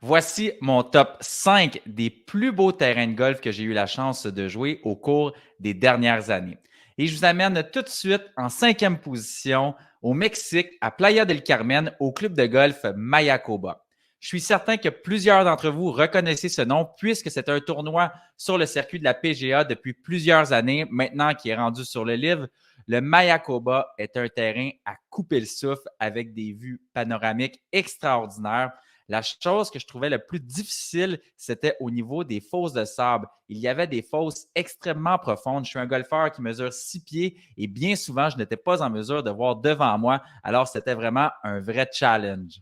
Voici mon top 5 des plus beaux terrains de golf que j'ai eu la chance de jouer au cours des dernières années. Et je vous amène tout de suite en cinquième position au Mexique, à Playa del Carmen, au club de golf Mayacoba. Je suis certain que plusieurs d'entre vous reconnaissez ce nom puisque c'est un tournoi sur le circuit de la PGA depuis plusieurs années, maintenant qui est rendu sur le livre. Le Mayacoba est un terrain à couper le souffle avec des vues panoramiques extraordinaires. La chose que je trouvais le plus difficile, c'était au niveau des fosses de sable. Il y avait des fosses extrêmement profondes. Je suis un golfeur qui mesure 6 pieds et bien souvent, je n'étais pas en mesure de voir devant moi. Alors, c'était vraiment un vrai challenge.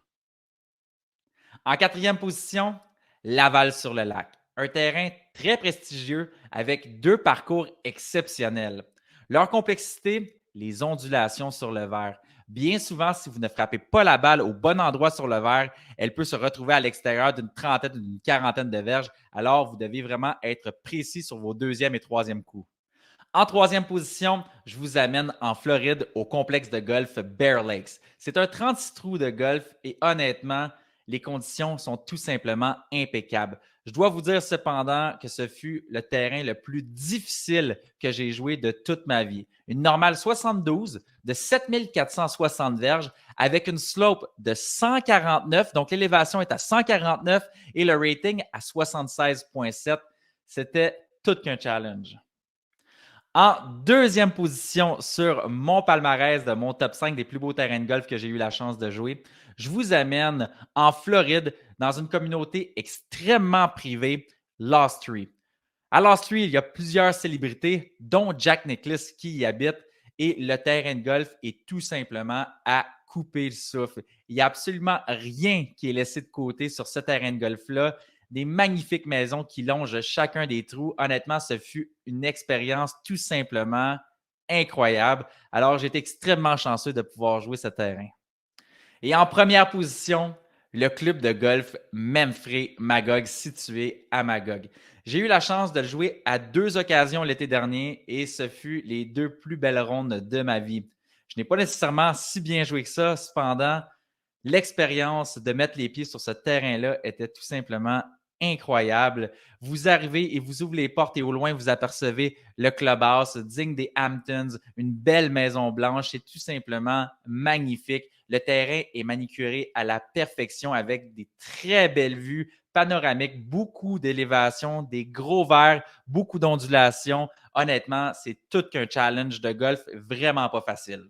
En quatrième position, Laval sur le lac. Un terrain très prestigieux avec deux parcours exceptionnels. Leur complexité, les ondulations sur le verre. Bien souvent, si vous ne frappez pas la balle au bon endroit sur le verre, elle peut se retrouver à l'extérieur d'une trentaine ou d'une quarantaine de verges. Alors, vous devez vraiment être précis sur vos deuxième et troisième coups. En troisième position, je vous amène en Floride au complexe de golf Bear Lakes. C'est un 36 trous de golf et honnêtement, les conditions sont tout simplement impeccables. Je dois vous dire cependant que ce fut le terrain le plus difficile que j'ai joué de toute ma vie. Une normale 72 de 7460 verges avec une slope de 149, donc l'élévation est à 149 et le rating à 76,7. C'était tout qu'un challenge. En deuxième position sur mon palmarès de mon top 5 des plus beaux terrains de golf que j'ai eu la chance de jouer, je vous amène en Floride dans une communauté extrêmement privée, Lost Tree. À Lost Tree, il y a plusieurs célébrités, dont Jack Nicklaus qui y habite, et le terrain de golf est tout simplement à couper le souffle. Il n'y a absolument rien qui est laissé de côté sur ce terrain de golf-là. Des magnifiques maisons qui longent chacun des trous. Honnêtement, ce fut une expérience tout simplement incroyable. Alors, j'ai été extrêmement chanceux de pouvoir jouer ce terrain. Et en première position, le club de golf Memphray Magog situé à Magog. J'ai eu la chance de le jouer à deux occasions l'été dernier et ce fut les deux plus belles rondes de ma vie. Je n'ai pas nécessairement si bien joué que ça, cependant, l'expérience de mettre les pieds sur ce terrain-là était tout simplement incroyable. Vous arrivez et vous ouvrez les portes et au loin, vous apercevez le clubhouse digne des Hamptons, une belle maison blanche. C'est tout simplement magnifique. Le terrain est manicuré à la perfection avec des très belles vues panoramiques, beaucoup d'élévation, des gros verres, beaucoup d'ondulations. Honnêtement, c'est tout qu'un challenge de golf vraiment pas facile.